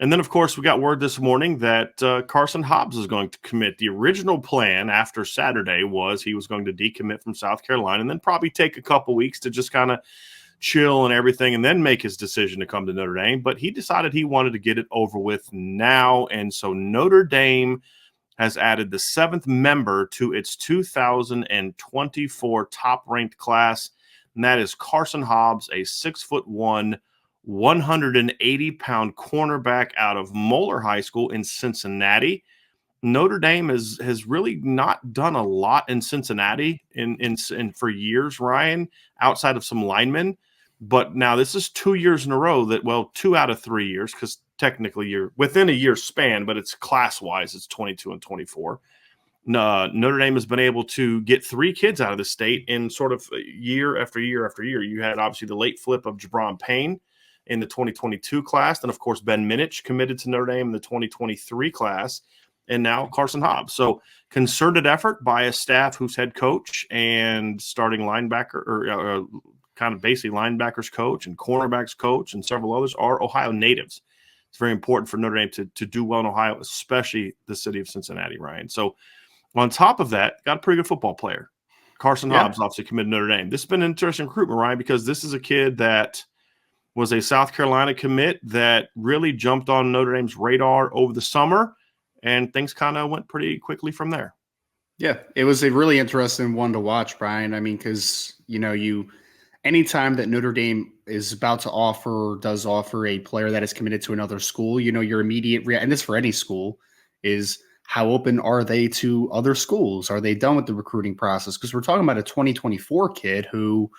And then, of course, we got word this morning that Carson Hobbs is going to commit. The original plan after Saturday was he was going to decommit from South Carolina and then probably take a couple weeks to just kind of chill and everything and then make his decision to come to Notre Dame. But he decided he wanted to get it over with now. And so Notre Dame has added the 7th member to its 2024 top-ranked class, and that is Carson Hobbs, a 6'1", 180-pound cornerback out of Moeller High School in Cincinnati. Notre Dame has really not done a lot in Cincinnati in for years, Ryan, outside of some linemen. But now this is 2 years in a row that, well, 2 out of 3 years, because technically you're within a year span, but it's class-wise, it's 22 and 24. Notre Dame has been able to get 3 kids out of the state in sort of year after year after year. You had obviously the late flip of Jabron Payne in the 2022 class. Then, of course, Ben Minich committed to Notre Dame in the 2023 class, and now Carson Hobbs. So concerted effort by a staff whose head coach and starting linebacker or kind of basically linebackers coach and cornerbacks coach and several others are Ohio natives. It's very important for Notre Dame to do well in Ohio, especially the city of Cincinnati, Ryan. So on top of that, got a pretty good football player. Carson Hobbs obviously committed to Notre Dame. This has been an interesting recruitment, Ryan, because this is a kid that was a South Carolina commit that really jumped on Notre Dame's radar over the summer, and things kind of went pretty quickly from there. Yeah, it was a really interesting one to watch, Brian. I mean, because, anytime that Notre Dame is about to offer or does offer a player that is committed to another school, your immediate and this for any school is how open are they to other schools? Are they done with the recruiting process? Because we're talking about a 2024 kid who,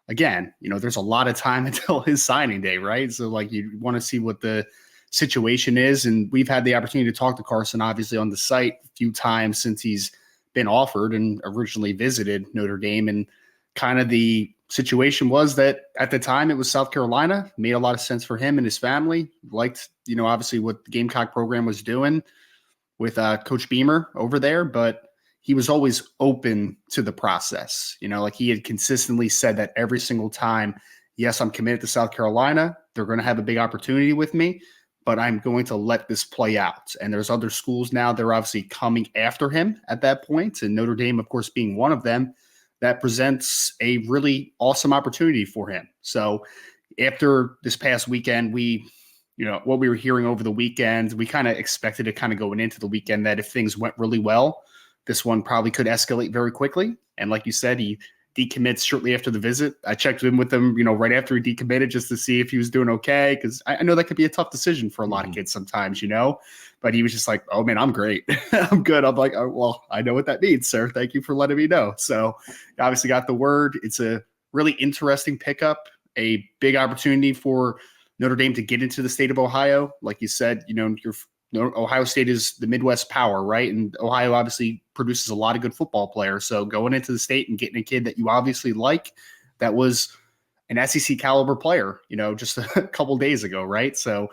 again, there's a lot of time until his signing day, right? So you want to see what the situation is. And we've had the opportunity to talk to Carson, obviously, on the site a few times since he's been offered and originally visited Notre Dame. And kind of the situation was that at the time it was South Carolina, made a lot of sense for him and his family. Liked, obviously what the Gamecock program was doing with Coach Beamer over there, but he was always open to the process. He had consistently said that every single time, yes, I'm committed to South Carolina. They're going to have a big opportunity with me, but I'm going to let this play out. And there's other schools now that are obviously coming after him at that point, and Notre Dame, of course, being one of them. That presents a really awesome opportunity for him. So after this past weekend, what we were hearing over the weekend, we kind of expected it kind of going into the weekend that if things went really well, this one probably could escalate very quickly. And like you said, he decommits shortly after the visit. I checked in with him, right after he decommitted just to see if he was doing okay. Because I know that could be a tough decision for a lot of kids sometimes, but he was just like, oh man, I'm great. I'm good. I'm like, oh, well, I know what that means, sir. Thank you for letting me know. So obviously got the word. It's a really interesting pickup, a big opportunity for Notre Dame to get into the state of Ohio. Like you said, Ohio State is the Midwest power, right? And Ohio obviously produces a lot of good football players. So going into the state and getting a kid that you obviously like, that was an SEC caliber player, just a couple days ago, right? So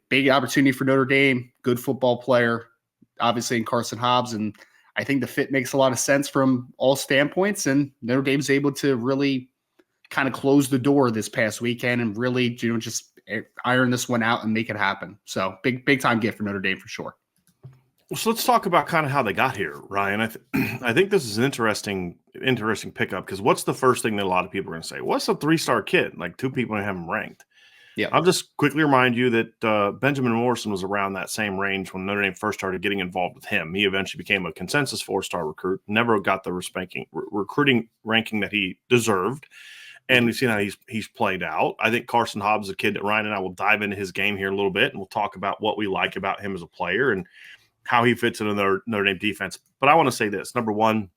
big opportunity for Notre Dame, good football player, obviously in Carson Hobbs. And I think the fit makes a lot of sense from all standpoints. And Notre Dame's able to really kind of close the door this past weekend and really, just iron this one out and make it happen. So big time gift for Notre Dame for sure. So let's talk about kind of how they got here, Ryan. I think this is an interesting pickup because what's the first thing that a lot of people are going to say? What's a 3-star kid? Like 2 people have him ranked. Yeah, I'll just quickly remind you that Benjamin Morrison was around that same range when Notre Dame first started getting involved with him. He eventually became a consensus 4-star recruit, never got the recruiting ranking that he deserved. And we've seen how he's played out. I think Carson Hobbs is a kid that Ryan and I will dive into his game here a little bit, and we'll talk about what we like about him as a player and how he fits into the Notre Dame defense. But I want to say this. Number one,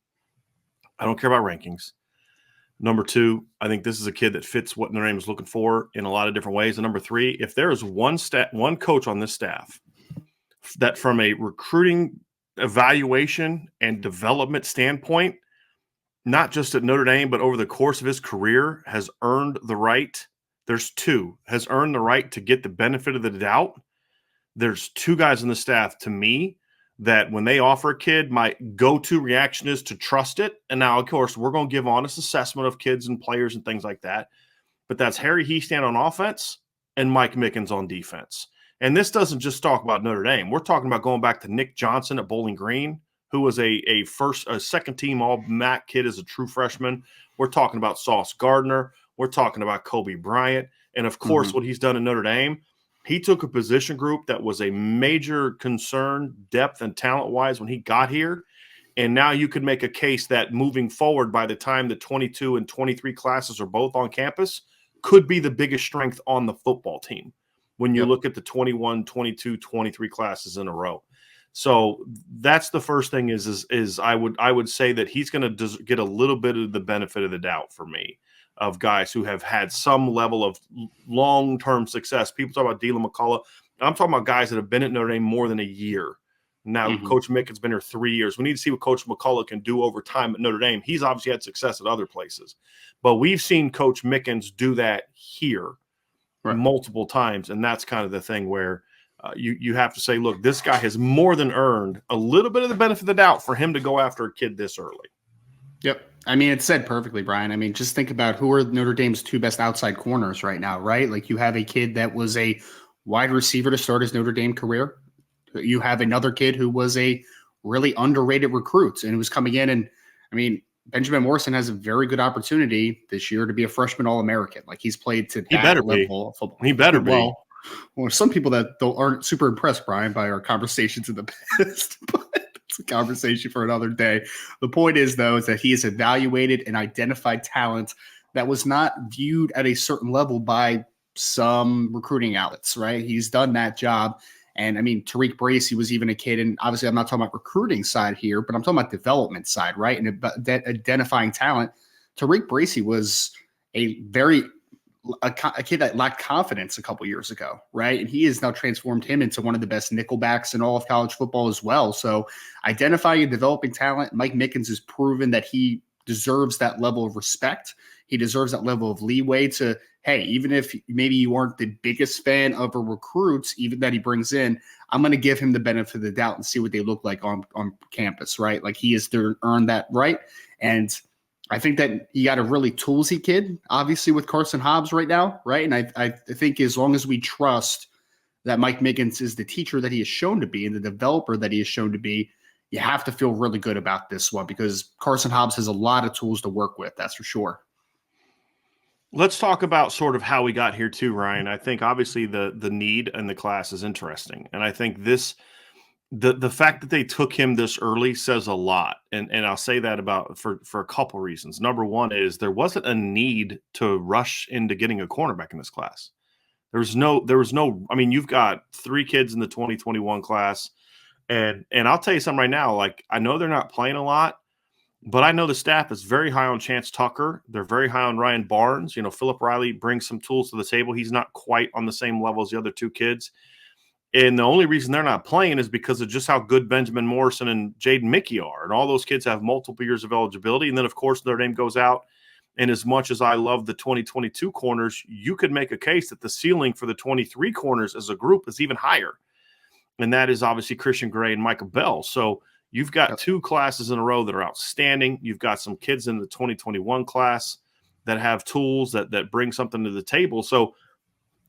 I don't care about rankings. Number two, I think this is a kid that fits what Notre Dame is looking for in a lot of different ways. And number three, if there is one coach on this staff that from a recruiting evaluation and development standpoint, not just at Notre Dame, but over the course of his career has earned the right, has earned the right to get the benefit of the doubt. There's 2 guys on the staff to me that when they offer a kid, my go-to reaction is to trust it. And now, of course, we're going to give honest assessment of kids and players and things like that. But that's Harry Hiestand on offense and Mike Mickens on defense. And this doesn't just talk about Notre Dame. We're talking about going back to Nick Johnson at Bowling Green, who was a second team all MAC kid as a true freshman. We're talking about Sauce Gardner. We're talking about Kobe Bryant. And of course, what he's done in Notre Dame, he took a position group that was a major concern depth and talent wise when he got here. And now you could make a case that moving forward, by the time the 22 and 23 classes are both on campus, could be the biggest strength on the football team when you look at the 21, 22, 23 classes in a row. So that's the first thing is I would say that he's going to get a little bit of the benefit of the doubt for me of guys who have had some level of long-term success. People talk about Dylan McCullough. I'm talking about guys that have been at Notre Dame more than a year. Now, Coach Mickens been here 3 years. We need to see what Coach McCullough can do over time at Notre Dame. He's obviously had success at other places. But we've seen Coach Mickens do that here multiple times, and that's kind of the thing where you have to say, look, this guy has more than earned a little bit of the benefit of the doubt for him to go after a kid this early. Yep. I mean, it's said perfectly, Brian. I mean, just think about who are Notre Dame's two best outside corners right now, right? Like you have a kid that was a wide receiver to start his Notre Dame career. You have another kid who was a really underrated recruit and was coming in. And I mean, Benjamin Morrison has a very good opportunity this year to be a freshman All-American. Like he's played to that level of football. He better be. Well, some people that aren't super impressed, Brian, by our conversations in the past, but it's a conversation for another day. The point is, though, is that he has evaluated and identified talent that was not viewed at a certain level by some recruiting outlets, right? He's done that job. And I mean, Tariq Bracy was even a kid, and obviously I'm not talking about recruiting side here, but I'm talking about development side, right? And that identifying talent. Tariq Bracy was a kid that lacked confidence a couple years ago, right? And he has now transformed him into one of the best nickelbacks in all of college football as well. So identifying and developing talent, Mike Mickens has proven that he deserves that level of respect. He deserves that level of leeway to, hey, even if maybe you aren't the biggest fan of a recruit, even that he brings in, I'm going to give him the benefit of the doubt and see what they look like on campus, right? Like he has to earn that right. And I think that you got a really toolsy kid, obviously, with Carson Hobbs right now, right? And I think as long as we trust that Mike Mickens is the teacher that he has shown to be and the developer that he has shown to be, you have to feel really good about this one because Carson Hobbs has a lot of tools to work with, that's for sure. Let's talk about sort of how we got here too, Ryan. I think obviously the need in the class is interesting. And I think the fact that they took him this early says a lot. And I'll say that for a couple reasons. Number one is there wasn't a need to rush into getting a cornerback in this class. There was no, I mean, you've got 3 kids in the 2021 class. And I'll tell you something right now, like I know they're not playing a lot, but I know the staff is very high on Chance Tucker. They're very high on Ryan Barnes. You know, Philip Riley brings some tools to the table. He's not quite on the same level as the other 2 kids. And the only reason they're not playing is because of just how good Benjamin Morrison and Jaden Mickey are. And all those kids have multiple years of eligibility. And then, of course, Notre Dame goes out. And as much as I love the 2022 corners, you could make a case that the ceiling for the 23 corners as a group is even higher. And that is obviously Christian Gray and Michael Bell. So you've got 2 classes in a row that are outstanding. You've got some kids in the 2021 class that have tools that bring something to the table. So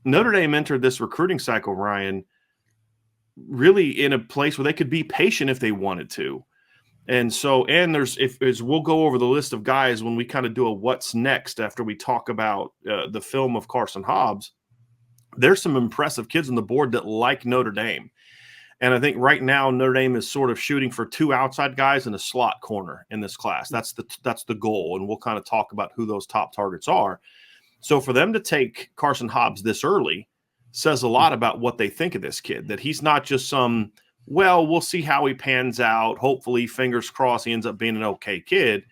Notre Dame entered this recruiting cycle, Ryan, really in a place where they could be patient if they wanted to. And so, and as we'll go over the list of guys when we kind of do a what's next after we talk about the film of Carson Hobbs, there's some impressive kids on the board that like Notre Dame. And I think right now Notre Dame is sort of shooting for 2 outside guys and a slot corner in this class. That's the goal, and we'll kind of talk about who those top targets are. So for them to take Carson Hobbs this early says a lot about what they think of this kid, that he's not just some, well, we'll see how he pans out. Hopefully, fingers crossed, he ends up being an okay kid.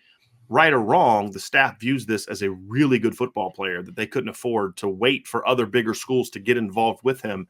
Right or wrong, the staff views this as a really good football player that they couldn't afford to wait for other bigger schools to get involved with him.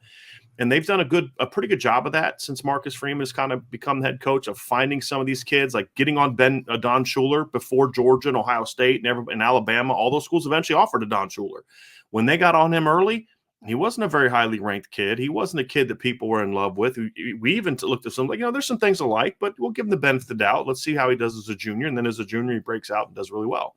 And they've done a pretty good job of that since Marcus Freeman has kind of become the head coach, of finding some of these kids, like getting on Don Schuler before Georgia and Ohio State and Alabama. All those schools eventually offered a Don Schuler. When they got on him early, he wasn't a very highly ranked kid. He wasn't a kid that people were in love with. We even looked at some, like, there's some things alike, but we'll give him the benefit of the doubt. Let's see how he does as a junior. And then as a junior, he breaks out and does really well.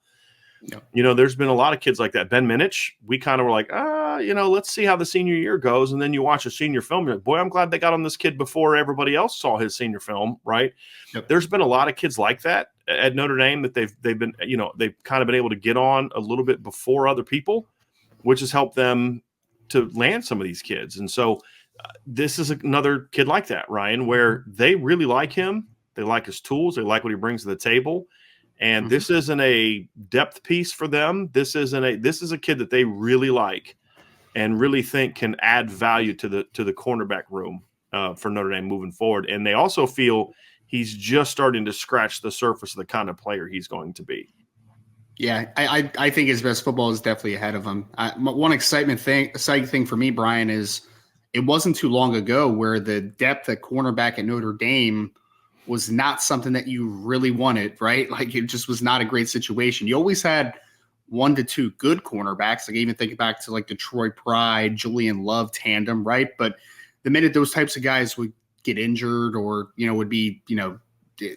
There's been a lot of kids like that. Ben Minich, we kind of were like, let's see how the senior year goes. And then you watch a senior film, you're like, boy, I'm glad they got on this kid before everybody else saw his senior film, right? Yep. There's been a lot of kids like that at Notre Dame that they've been, they've kind of been able to get on a little bit before other people, which has helped them to land some of these kids. And so this is another kid like that, Ryan, where they really like him. They like his tools. They like what he brings to the table. And this isn't a depth piece for them. This is a kid that they really like and really think can add value to the cornerback room for Notre Dame moving forward. And they also feel he's just starting to scratch the surface of the kind of player he's going to be. Yeah, I think his best football is definitely ahead of him. One exciting thing for me, Brian, is it wasn't too long ago where the depth at cornerback at Notre Dame was not something that you really wanted, right? Like it just was not a great situation. You always had 1 to 2 good cornerbacks. Like even think back to like the Troy Pride, Julian Love tandem, right? But the minute those types of guys would get injured or, would be,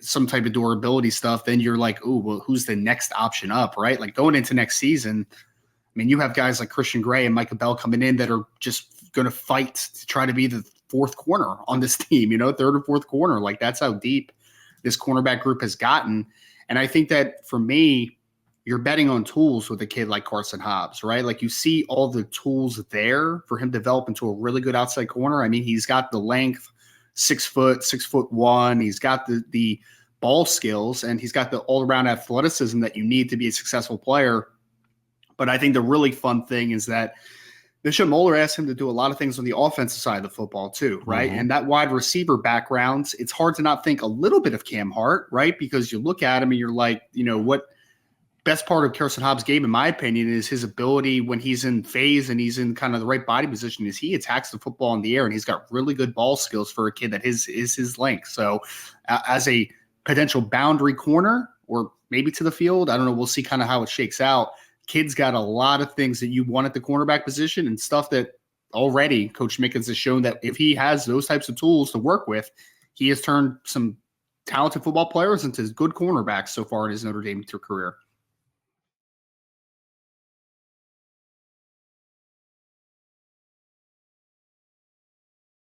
some type of durability stuff, then you're like, oh, well, who's the next option up, right? Like going into next season, I mean, you have guys like Christian Gray and Micah Bell coming in that are just going to fight to try to be the fourth corner on this team, third or fourth corner. Like that's how deep this cornerback group has gotten. And I think that for me, you're betting on tools with a kid like Carson Hobbs, right? Like you see all the tools there for him to develop into a really good outside corner. I mean, he's got the length, 6 foot, 6'1". He's got the ball skills and he's got the all around athleticism that you need to be a successful player. But I think the really fun thing is that Bishop Moeller asked him to do a lot of things on the offensive side of the football too, right? And that wide receiver background, it's hard to not think a little bit of Cam Hart, right? Because you look at him and you're like, what best part of Carson Hobbs' game, in my opinion, is his ability when he's in phase and he's in kind of the right body position is he attacks the football in the air and he's got really good ball skills for a kid that is his length. So as a potential boundary corner or maybe to the field, I don't know. We'll see kind of how it shakes out. Kid's got a lot of things that you want at the cornerback position and stuff that already Coach Mickens has shown that if he has those types of tools to work with, he has turned some talented football players into good cornerbacks so far in his Notre Dame career.